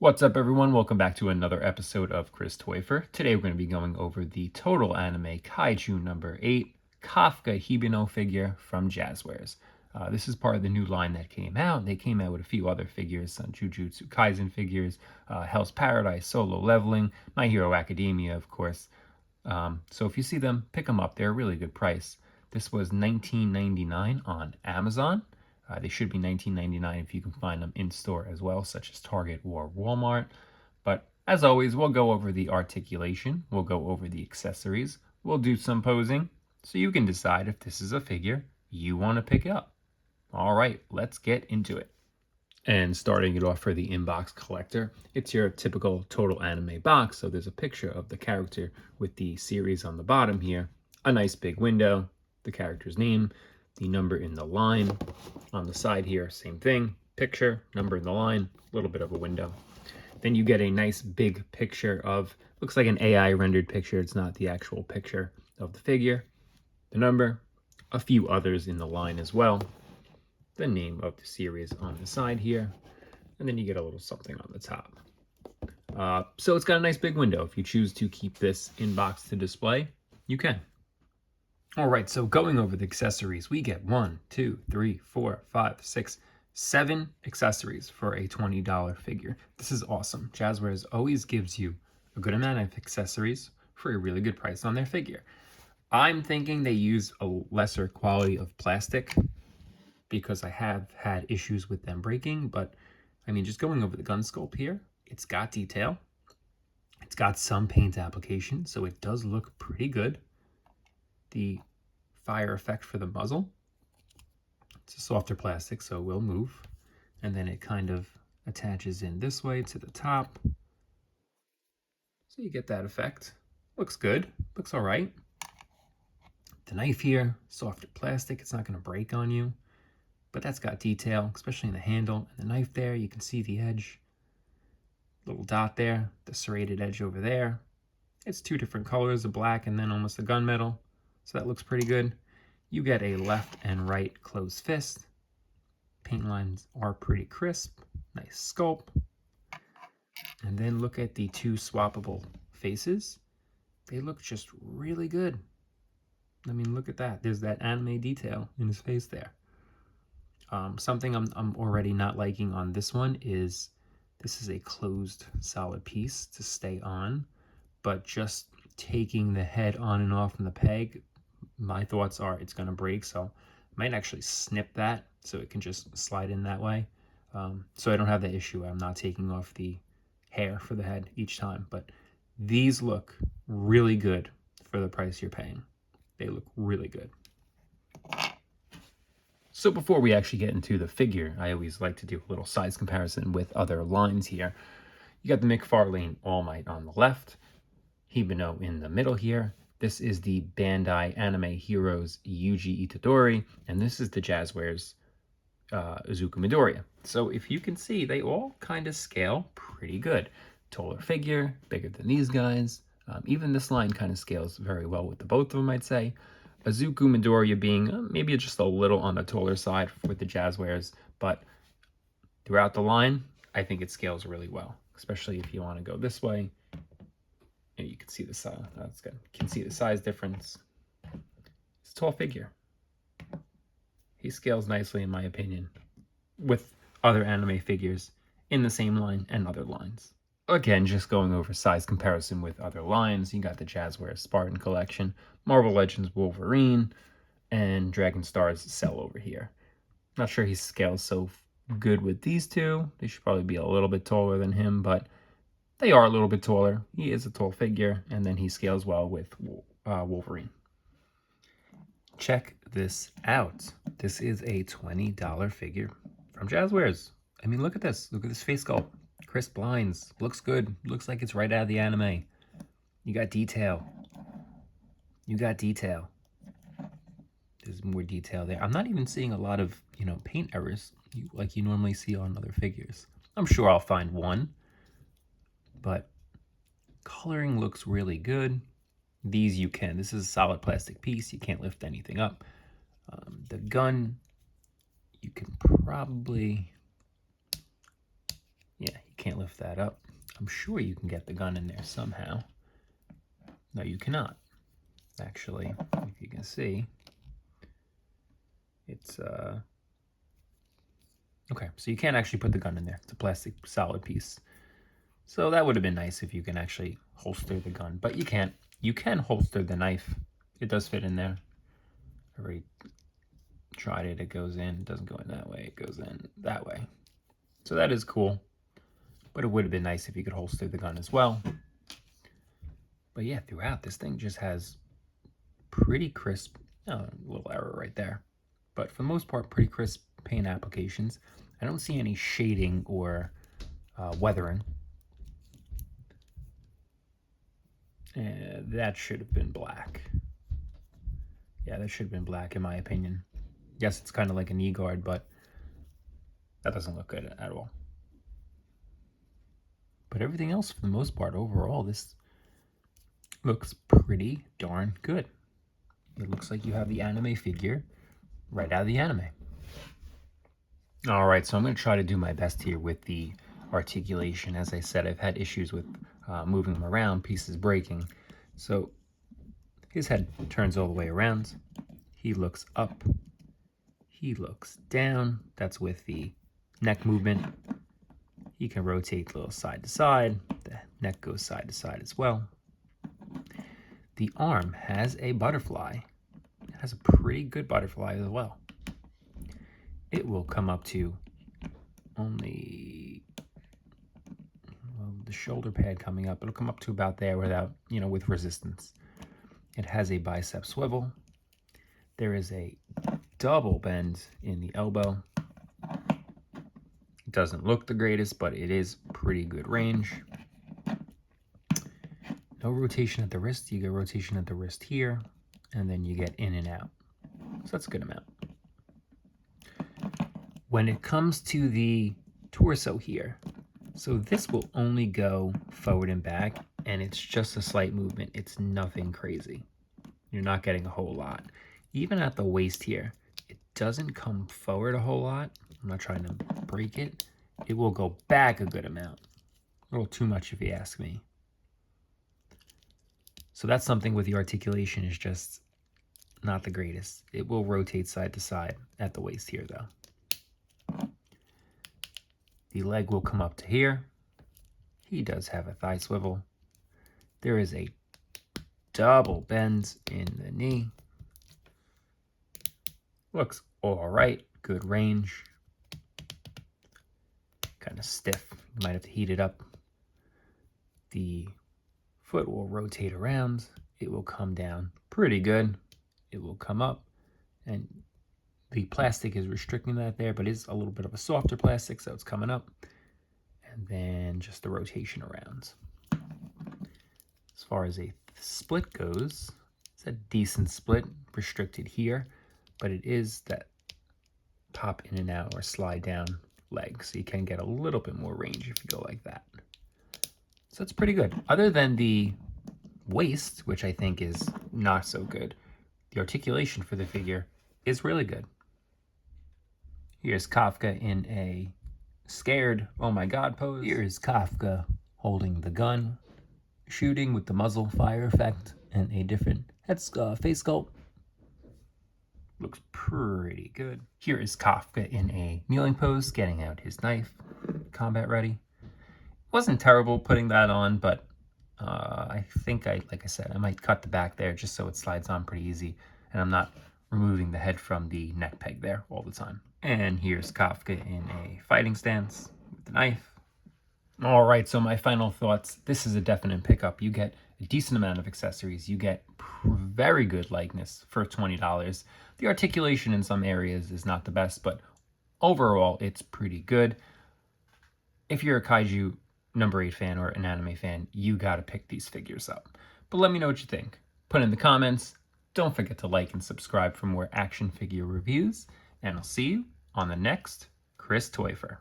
What's up, everyone? Welcome back to another episode of Chris Toyfer. Today we're going to be going over the total anime Kaiju No.8 Kafka Hibino figure from Jazwares. This is part of the new line that came out. They came out with a few other figures, some Jujutsu Kaisen figures, Hell's Paradise, Solo Leveling, My Hero Academia, of course. So if you see them, pick them up. They're a really good price. This was $19.99 on Amazon. They should be $19.99 if you can find them in store as well, such as Target or Walmart. But as always, we'll go over the articulation, we'll go over the accessories, we'll do some posing, so you can decide if this is a figure you want to pick up. All right, let's get into it. And starting it off for the inbox collector, it's your typical total anime box. So there's a picture of the character with the series on the bottom here, a nice big window, the character's name, the number in the line. On the side here, same thing, picture, number in the line, a little bit of a window. Then you get a nice big picture of, looks like an AI rendered picture. It's not the actual picture of the figure. The number, a few others in the line as well. The name of the series on the side here. And then you get a little something on the top. So it's got a nice big window. If you choose to keep this in box to display, you can. All right, so going over the accessories, we get 1, 2, 3, 4, 5, 6, 7 accessories for a $20 figure. This is awesome. Jazwares always gives you a good amount of accessories for a really good price on their figure. I'm thinking they use a lesser quality of plastic because I have had issues with them breaking, but I mean, just going over the gun sculpt here, it's got detail. It's got some paint application, so it does look pretty good. The fire effect for the muzzle, it's a softer plastic, so it will move. And then it kind of attaches in this way to the top. So you get that effect. Looks good, looks all right. The knife here, softer plastic, it's not gonna break on you, but that's got detail, especially in the handle. And the knife there, you can see the edge, little dot there, the serrated edge over there. It's two different colors, a black and then almost a gunmetal. So that looks pretty good. You get a left and right closed fist. Paint lines are pretty crisp. Nice sculpt. And then look at the two swappable faces. They look just really good. I mean, look at that. There's that anime detail in his face there. Something I'm already not liking on this one is this is a closed solid piece to stay on, but just taking the head on and off from the peg, my thoughts are it's going to break, so I might actually snip that so it can just slide in that way. So I don't have that issue. I'm not taking off the hair for the head each time, but these look really good for the price you're paying. They look really good. So before we actually get into the figure, I always like to do a little size comparison with other lines here. You got the McFarlane All Might on the left, Hibino in the middle here. This is the Bandai Anime Heroes Yuji Itadori, and this is the Jazwares Izuku Midoriya. So if you can see, they all kind of scale pretty good. Taller figure, bigger than these guys. Even this line kind of scales very well with the both of them, I'd say. Izuku Midoriya being maybe just a little on the taller side with the Jazwares, but throughout the line, I think it scales really well, especially if you want to go this way. And you can see the size. That's good. You can see the size difference. It's a tall figure. He scales nicely, in my opinion, with other anime figures in the same line and other lines. Again, just going over size comparison with other lines, you got the Jazwares Spartan Collection, Marvel Legends Wolverine, and Dragon Star's Cell over here. Not sure he scales so good with these two. They should probably be a little bit taller than him, but they are a little bit taller. He is a tall figure, and then he scales well with Wolverine. Check this out. This is a $20 figure from Jazwares. I mean, look at this. Look at this face sculpt. Crisp lines. Looks good. Looks like it's right out of the anime. You got detail. You got detail. There's more detail there. I'm not even seeing a lot of, paint errors like you normally see on other figures. I'm sure I'll find one. But coloring looks really good. These you can. This is a solid plastic piece. You can't lift anything up. The gun, you can probably, you can't lift lift that up. I'm sure you can get the gun in there somehow. No, you cannot. Actually, if you can see, it's okay, so you can't actually put the gun in there. It's a plastic solid piece. So that would have been nice if you can actually holster the gun, but you can't. You can holster the knife. It does fit in there. I already tried it. It goes in. It doesn't go in that way. It goes in that way. So that is cool, but it would have been nice if you could holster the gun as well. But yeah, throughout, this thing just has pretty crisp, a little error right there, but for the most part, pretty crisp paint applications. I don't see any shading or weathering. That should have been black. Yeah, that should have been black in my opinion. Yes, it's kind of like a knee guard, but that doesn't look good at all. But everything else, for the most part, overall, this looks pretty darn good. It looks like you have the anime figure right out of the anime. All right, so I'm going to try to do my best here with the articulation. As I said, I've had issues with moving them around, pieces breaking. So his head turns all the way around. He looks up. He looks down. That's with the neck movement. He can rotate a little side to side. The neck goes side to side as well. The arm has a butterfly. It has a pretty good butterfly as well. It will come up to only the shoulder pad coming up. It'll come up to about there without, with resistance. It has a bicep swivel. There is a double bend in the elbow. It doesn't look the greatest, but it is pretty good range. No rotation at the wrist. You get rotation at the wrist here, and then you get in and out. So that's a good amount. When it comes to the torso here, so this will only go forward and back, and it's just a slight movement. It's nothing crazy. You're not getting a whole lot. Even at the waist here, it doesn't come forward a whole lot. I'm not trying to break it. It will go back a good amount. A little too much if you ask me. So that's something with the articulation is just not the greatest. It will rotate side to side at the waist here though. The leg will come up to here. He does have a thigh swivel. There is a double bend in the knee. Looks all right, good range. Kind of stiff, you might have to heat it up. The foot will rotate around. It will come down pretty good. It will come up, and the plastic is restricting that there, but it's a little bit of a softer plastic, so it's coming up. And then just the rotation around. As far as a split goes, it's a decent split, restricted here, but it is that pop in and out or slide down leg, so you can get a little bit more range if you go like that. So it's pretty good. Other than the waist, which I think is not so good, the articulation for the figure is really good. Here's Kafka in a scared, oh my god pose. Here's Kafka holding the gun, shooting with the muzzle fire effect and a different face sculpt. Looks pretty good. Here is Kafka in a kneeling pose, getting out his knife, combat ready. Wasn't terrible putting that on, but I think like I said, I might cut the back there just so it slides on pretty easy, and I'm not removing the head from the neck peg there all the time. And here's Kafka in a fighting stance with the knife. All right, so my final thoughts. This is a definite pickup. You get a decent amount of accessories. You get very good likeness for $20. The articulation in some areas is not the best, but overall, it's pretty good. If you're a Kaiju No.8 fan or an anime fan, you gotta pick these figures up. But let me know what you think. Put in the comments. Don't forget to like and subscribe for more action figure reviews, and I'll see you on the next Chris Toyfer.